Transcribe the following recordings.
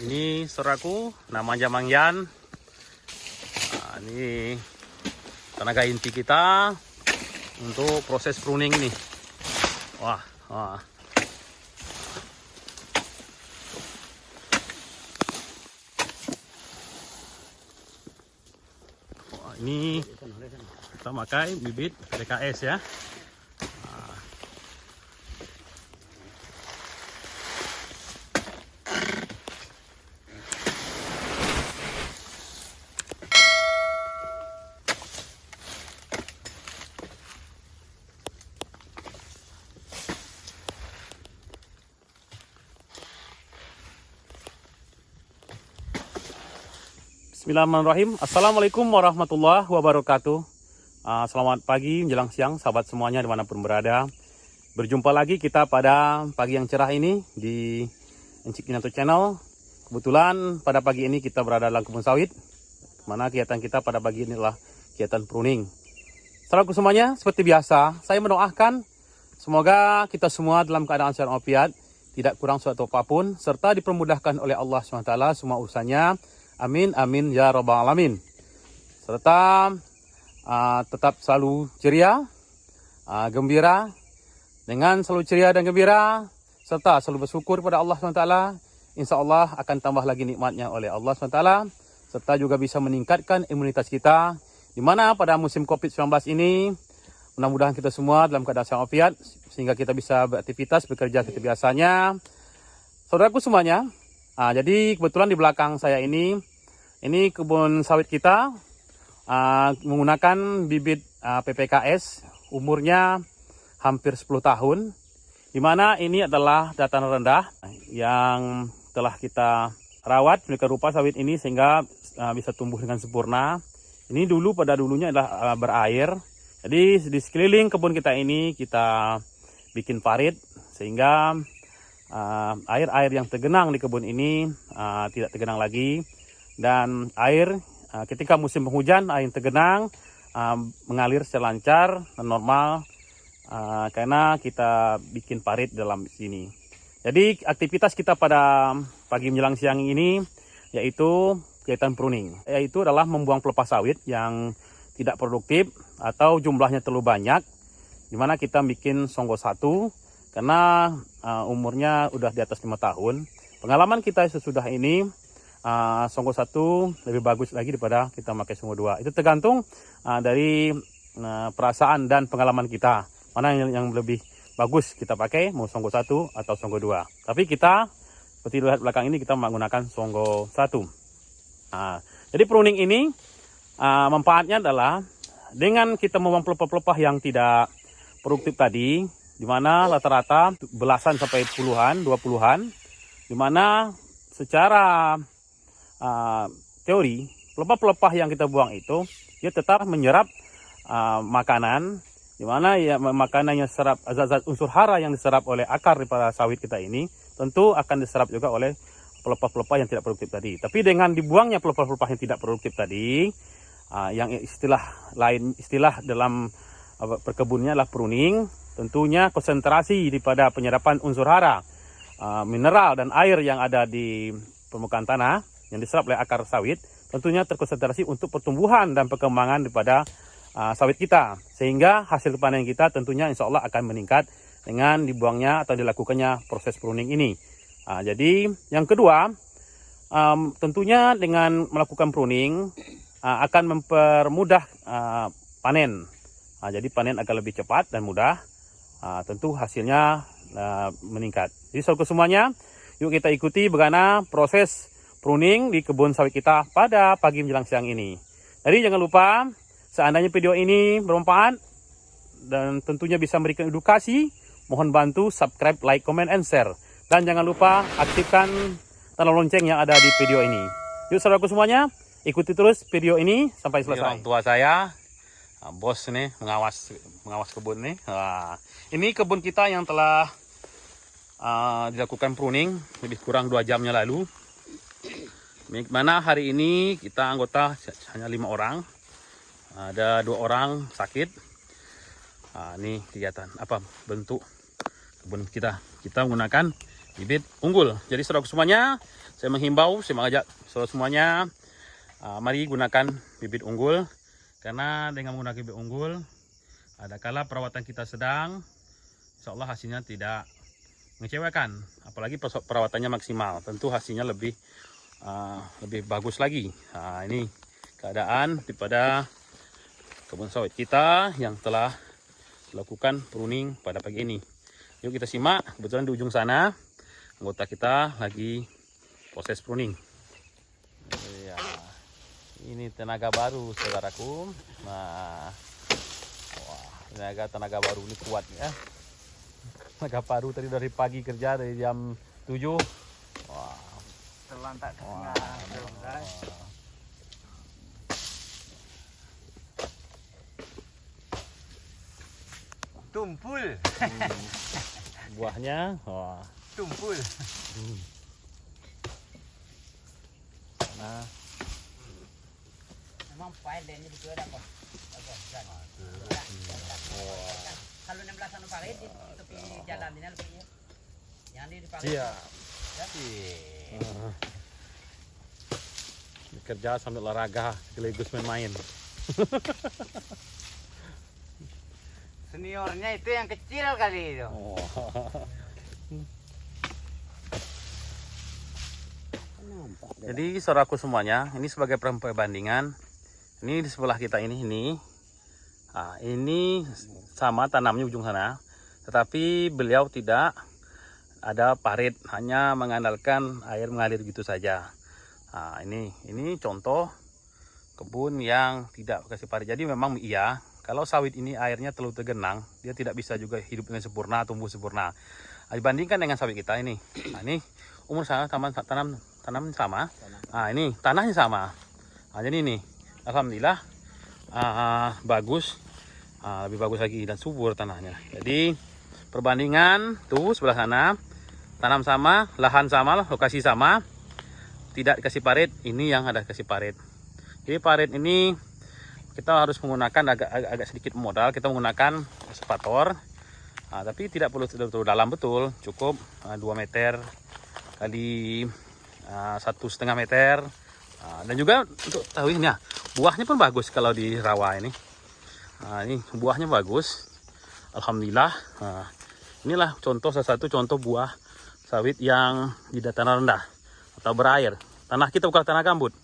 Ini saudaraku, namanya Mang Yan. Ini tenaga inti kita untuk proses pruning ini. Wah. Ini kita pakai bibit PPKS ya. Bismillahirrahmanirrahim. Assalamualaikum warahmatullahi wabarakatuh. Selamat pagi menjelang siang sahabat semuanya dimanapun berada. Berjumpa lagi kita pada pagi yang cerah ini di Encik Minato Channel. Kebetulan pada pagi ini kita berada dalam kebun sawit, mana kegiatan kita pada pagi ini adalah kegiatan pruning. Saudaraku semuanya, seperti biasa saya mendoakan semoga kita semua dalam keadaan sehat walafiat, tidak kurang suatu apapun, serta dipermudahkan oleh Allah SWT semua urusannya. Amin, amin, ya rabbal alamin. Serta tetap selalu ceria, gembira. Dengan selalu ceria dan gembira, serta selalu bersyukur kepada Allah SWT, insya Allah akan tambah lagi nikmatnya oleh Allah SWT. Serta juga bisa meningkatkan imunitas kita, di mana pada musim COVID-19 ini, mudah-mudahan kita semua dalam keadaan sehat walafiat, sehingga kita bisa beraktivitas, bekerja seperti biasanya. Saudaraku semuanya, jadi kebetulan di belakang saya ini kebun sawit kita menggunakan bibit PPKS, umurnya hampir 10 tahun, di mana ini adalah dataran rendah yang telah kita rawat sedemikian rupa sawit ini sehingga bisa tumbuh dengan sempurna. Ini pada dulunya adalah berair, jadi di sekeliling kebun kita ini kita bikin parit sehingga air yang tergenang di kebun ini tidak tergenang lagi. Dan air ketika musim penghujan, air yang tergenang mengalir secara lancar dan normal karena kita bikin parit dalam sini. Jadi aktivitas kita pada pagi menjelang siang ini yaitu kegiatan pruning, yaitu adalah membuang pelepah sawit yang tidak produktif atau jumlahnya terlalu banyak, dimana kita bikin songgo 1 karena umurnya udah di atas 5 tahun. Pengalaman kita sesudah ini, songgo 1 lebih bagus lagi daripada kita pakai songgo 2. Itu tergantung dari perasaan dan pengalaman kita, mana yang lebih bagus kita pakai, mau songgo 1 atau songgo 2. Tapi kita seperti lihat belakang ini kita menggunakan songgo 1. Jadi pruning ini manfaatnya adalah dengan kita membuang pelepah-pelepah yang tidak produktif tadi, di mana rata-rata belasan sampai puluhan, 20-an, di mana secara teori pelepah-pelepah yang kita buang itu dia tetap menyerap makanan, di mana ya makanannya serap zat-zat unsur hara yang diserap oleh akar daripada sawit kita ini tentu akan diserap juga oleh pelepah-pelepah yang tidak produktif tadi. Tapi dengan dibuangnya pelepah-pelepah yang tidak produktif tadi, yang istilah dalam perkebunnya adalah pruning, tentunya konsentrasi daripada penyerapan unsur hara, mineral dan air yang ada di permukaan tanah yang diserap oleh akar sawit tentunya terkonsentrasi untuk pertumbuhan dan perkembangan daripada sawit kita, sehingga hasil panen kita tentunya insya Allah akan meningkat dengan dibuangnya atau dilakukannya proses pruning ini. Jadi yang kedua, tentunya dengan melakukan pruning akan mempermudah panen. Jadi panen akan lebih cepat dan mudah, tentu hasilnya meningkat. Jadi saudara semuanya, yuk kita ikuti bagaimana proses pruning di kebun sawit kita pada pagi menjelang siang ini. Jadi jangan lupa, seandainya video ini bermanfaat dan tentunya bisa memberikan edukasi, mohon bantu subscribe, like, comment, and share. Dan jangan lupa aktifkan tanda lonceng yang ada di video ini. Yuk saudaraku semuanya, ikuti terus video ini sampai selesai. Ini orang tua saya, bos nih, mengawas kebun nih. Ini kebun kita yang telah dilakukan pruning lebih kurang 2 jamnya lalu. Mana hari ini kita anggota hanya 5 orang, ada 2 orang sakit. Ini kegiatan bentuk kebun kita menggunakan bibit unggul. Jadi saudara semuanya, saya menghimbau, saya mengajak saudara semuanya, mari gunakan bibit unggul. Karena dengan menggunakan bibit unggul, ada kala perawatan kita sedang, insya Allah hasilnya tidak mengecewakan. Apalagi perawatannya maksimal, tentu hasilnya lebih bagus lagi. Nah, ini keadaan daripada kebun sawit kita yang telah lakukan pruning pada pagi ini. Yuk kita simak, kebetulan di ujung sana anggota kita lagi proses pruning. Ya, ini tenaga baru saudaraku. Nah, wah, tenaga baru ini kuat ya. Tenaga baru tadi dari pagi kerja dari jam 7. Wah, terlantak. Tumpul. Buahnya, wah, tumpul. Nah, memang file ini juga ada kok. Kalau 16 anu parit di tepi jalan ini lebihnya. Yang di parit. iya. Kerja sambil olahraga sekaligus main-main. Seniornya itu yang kecil kali itu. Oh. Jadi saudaraku semuanya, ini sebagai perbandingan, ini di sebelah kita ini, ini sama tanamnya ujung sana, tetapi beliau tidak ada parit, hanya mengandalkan air mengalir gitu saja. Nah, ini contoh kebun yang tidak kasih parit. Jadi memang iya, kalau sawit ini airnya terlalu tergenang, dia tidak bisa juga hidup dengan sempurna, tumbuh sempurna. Dibandingkan dengan sawit kita ini, nah, ini umur sana tanam sama. Nah, ini tanahnya sama. Nah, jadi ini alhamdulillah bagus, lebih bagus lagi dan subur tanahnya. Jadi perbandingan tuh sebelah sana, tanam sama, lahan sama, lokasi sama, tidak dikasih parit. Ini yang ada kasih parit. Jadi parit ini kita harus menggunakan agak sedikit modal, kita menggunakan eksavator. Tapi tidak perlu terlalu dalam, betul, cukup 2 meter kali 1,5 meter. Dan juga untuk tahu ini ya, buahnya pun bagus kalau di rawa ini. Ini buahnya bagus, alhamdulillah. Inilah salah satu contoh buah sawit yang di dataran rendah atau berair. Tanah kita bukan tanah gambut.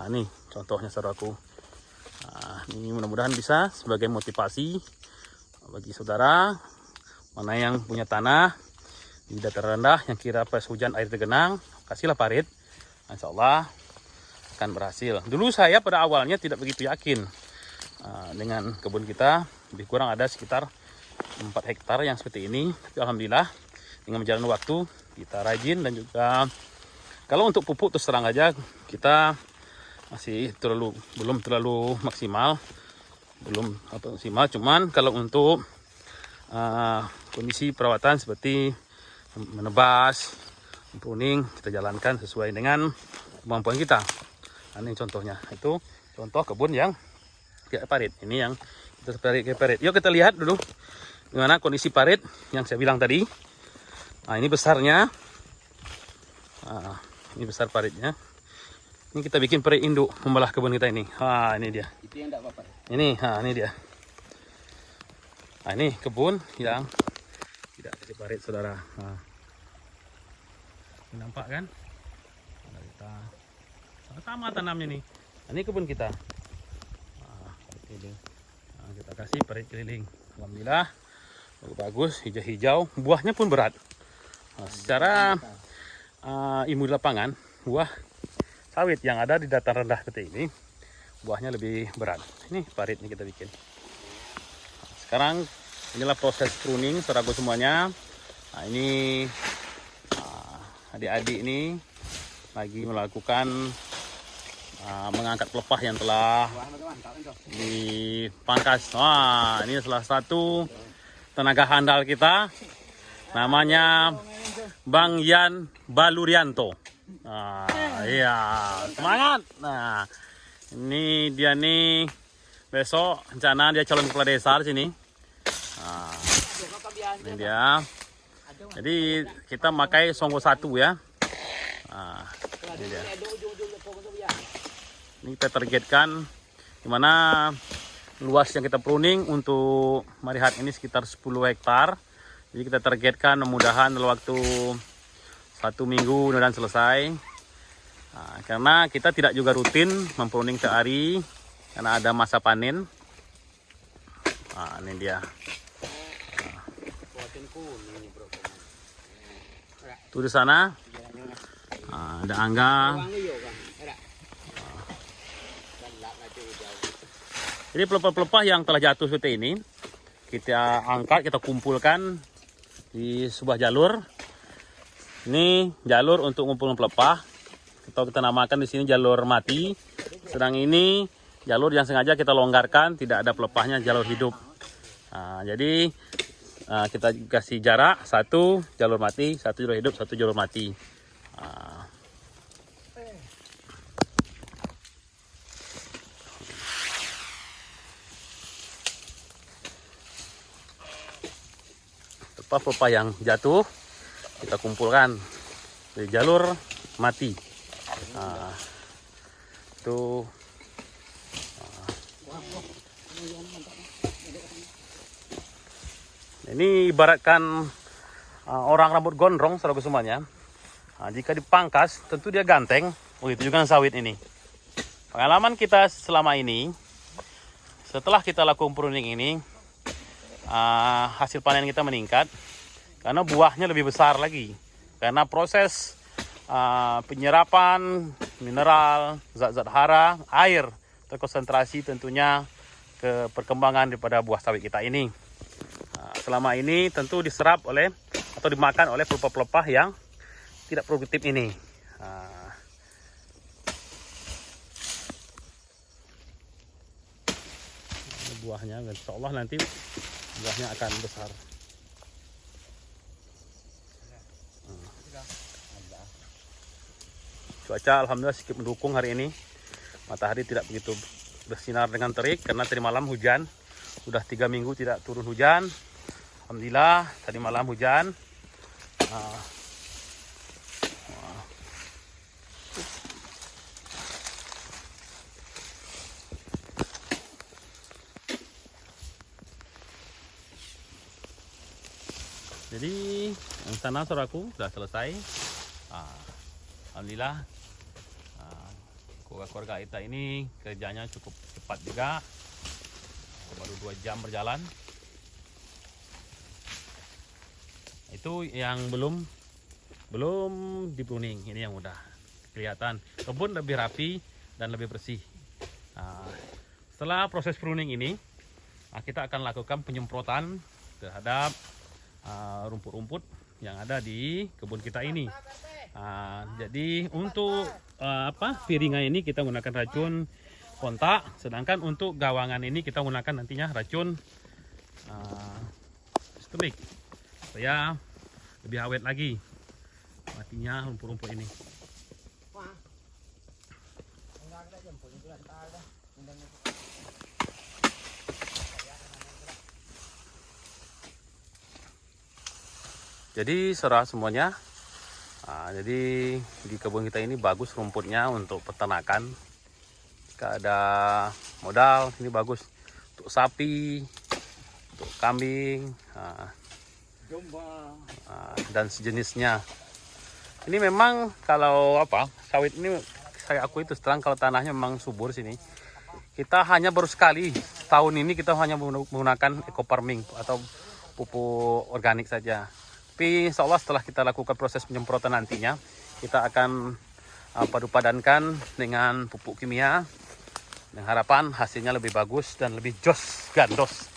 Ini contohnya saudaraku. Ini mudah-mudahan bisa sebagai motivasi bagi saudara mana yang punya tanah di dataran rendah yang kira pas hujan air tergenang, kasihlah parit, insya Allah akan berhasil. Dulu saya pada awalnya tidak begitu yakin dengan kebun kita, lebih kurang ada sekitar 4 hektar yang seperti ini. Tapi alhamdulillah dengan berjalan waktu kita rajin, dan juga kalau untuk pupuk terus terang aja kita masih belum terlalu maksimal, cuman kalau untuk kondisi perawatan seperti menebas, pruning, kita jalankan sesuai dengan kemampuan kita. Ini contohnya, itu contoh kebun yang tidak parit. Ini yang kita parit. Yuk kita lihat dulu gimana kondisi parit yang saya bilang tadi. Ini besarnya, ini besar paritnya. Ini kita bikin parit induk membelah kebun kita ini. Ini dia. Itu yang enggak apa-apa. Ini dia. Ini kebun yang tidak kasih parit, saudara. Ini nampak kan? Kita sama tanamnya nih. Ini kebun kita. Kita kasih parit keliling. Alhamdulillah bagus, hijau-hijau. Buahnya pun berat. Secara ilmu di lapangan, buah sawit yang ada di dataran rendah seperti ini, buahnya lebih berat. Ini paritnya kita bikin. Sekarang inilah proses pruning saudaraku semuanya. Ini adik-adik ini lagi melakukan mengangkat pelepah yang telah dipangkas. Ini salah satu tenaga handal kita, namanya Bang Yan Balurianto. Iya, semangat. Ini dia nih, besok rencana dia calon kepala desa di sini. Ini dia. Jadi kita pakai Songgo 1 ya. Nah, ini dia. Ini kita targetkan dimana luas yang kita pruning untuk Marihat ini sekitar 10 hektar. Jadi kita targetkan mudah-mudahan dalam waktu 1 minggu mudah-mudahan selesai. Nah, karena kita tidak juga rutin mempruning setiap hari karena ada masa panen. Nah, ini dia. Tuh di sana ada Angga. Ini pelepah-pelepah yang telah jatuh seperti ini kita angkat, kita kumpulkan di sebuah jalur. Ini jalur untuk ngumpulin pelepah atau kita namakan di sini jalur mati. Sedang ini jalur yang sengaja kita longgarkan, tidak ada pelepahnya, jalur hidup. Nah, jadi kita kasih jarak 1 jalur mati, 1 jalur hidup, 1 jalur mati. Pelepah yang jatuh kita kumpulkan di jalur mati. Itu ini ibaratkan orang rambut gondrong saudara semuanya. Jika dipangkas tentu dia ganteng. Begitu juga sawit ini. Pengalaman kita selama ini setelah kita lakukan pruning ini, hasil panen kita meningkat karena buahnya lebih besar lagi karena proses penyerapan mineral, zat-zat hara, air terkonsentrasi tentunya ke perkembangan daripada buah sawit kita ini. Selama ini tentu diserap oleh atau dimakan oleh pelepah-pelepah yang tidak produktif ini. Buahnya insya Allah nanti buahnya akan besar. Cuaca alhamdulillah sedikit mendukung hari ini. Matahari tidak begitu bersinar dengan terik karena tadi malam hujan. Sudah 3 minggu tidak turun hujan. Alhamdulillah tadi malam hujan. Jadi yang sana saudaraku sudah selesai. Alhamdulillah keluarga kita ini kerjanya cukup cepat juga. Baru 2 jam berjalan. Itu yang belum dipruning, ini yang udah kelihatan. Kebun lebih rapi dan lebih bersih. Setelah proses pruning ini, kita akan lakukan penyemprotan terhadap rumput-rumput yang ada di kebun kita ini. Jadi untuk piringan ini kita menggunakan racun kontak, sedangkan untuk gawangan ini kita menggunakan nantinya racun sistemik supaya lebih awet lagi matinya rumput-rumput ini. Jadi saudara semuanya, jadi di kebun kita ini bagus rumputnya untuk peternakan. Jika ada modal ini bagus untuk sapi, untuk kambing, dan sejenisnya. Ini memang kalau sawit ini saya akui itu terang kalau tanahnya memang subur sini. Kita hanya baru sekali tahun ini kita hanya menggunakan eco farming atau pupuk organik saja. Tapi insya Allah setelah kita lakukan proses penyemprotan nantinya, kita akan padu-padankan dengan pupuk kimia. Dengan harapan hasilnya lebih bagus dan lebih jos gandos.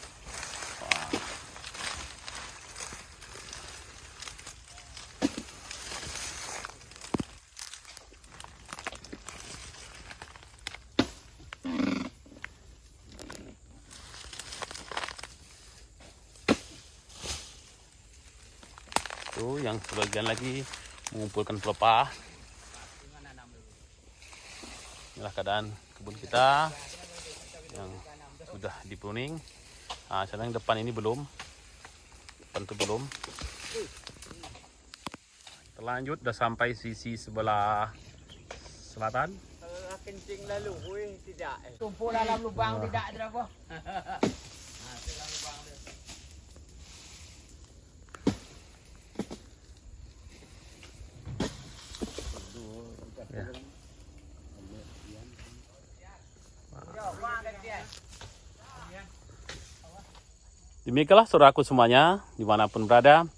Tuh yang sebagian lagi mengumpulkan pelepah. Inilah keadaan kebun kita yang sudah dipruning. Sedang depan ini belum, depan itu belum. Terlanjut udah sampai sisi sebelah selatan. Kalau kencing lalu, tidak. Tumpul dalam lubang tidak ada apa. Nah, itu dalam lubang dia. Ya. Demikianlah saudaraku semuanya, dimanapun berada,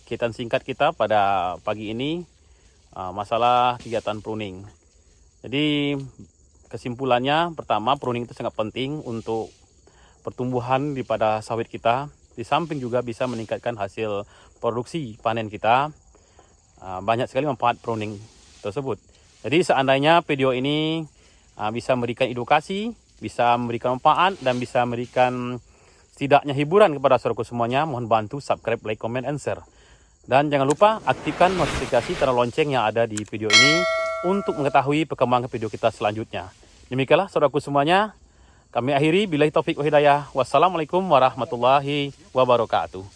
kegiatan singkat kita pada pagi ini masalah kegiatan pruning. Jadi kesimpulannya, pertama, pruning itu sangat penting untuk pertumbuhan daripada sawit kita. Di samping juga bisa meningkatkan hasil produksi panen kita. Banyak sekali manfaat pruning tersebut. Jadi seandainya video ini bisa memberikan edukasi, bisa memberikan manfaat, dan bisa memberikan setidaknya hiburan kepada saudaraku semuanya, mohon bantu subscribe, like, comment, and share. Dan jangan lupa aktifkan notifikasi tanda lonceng yang ada di video ini untuk mengetahui perkembangan video kita selanjutnya. Demikianlah saudaraku semuanya, kami akhiri billahi taufik wa hidayah. Wassalamualaikum warahmatullahi wabarakatuh.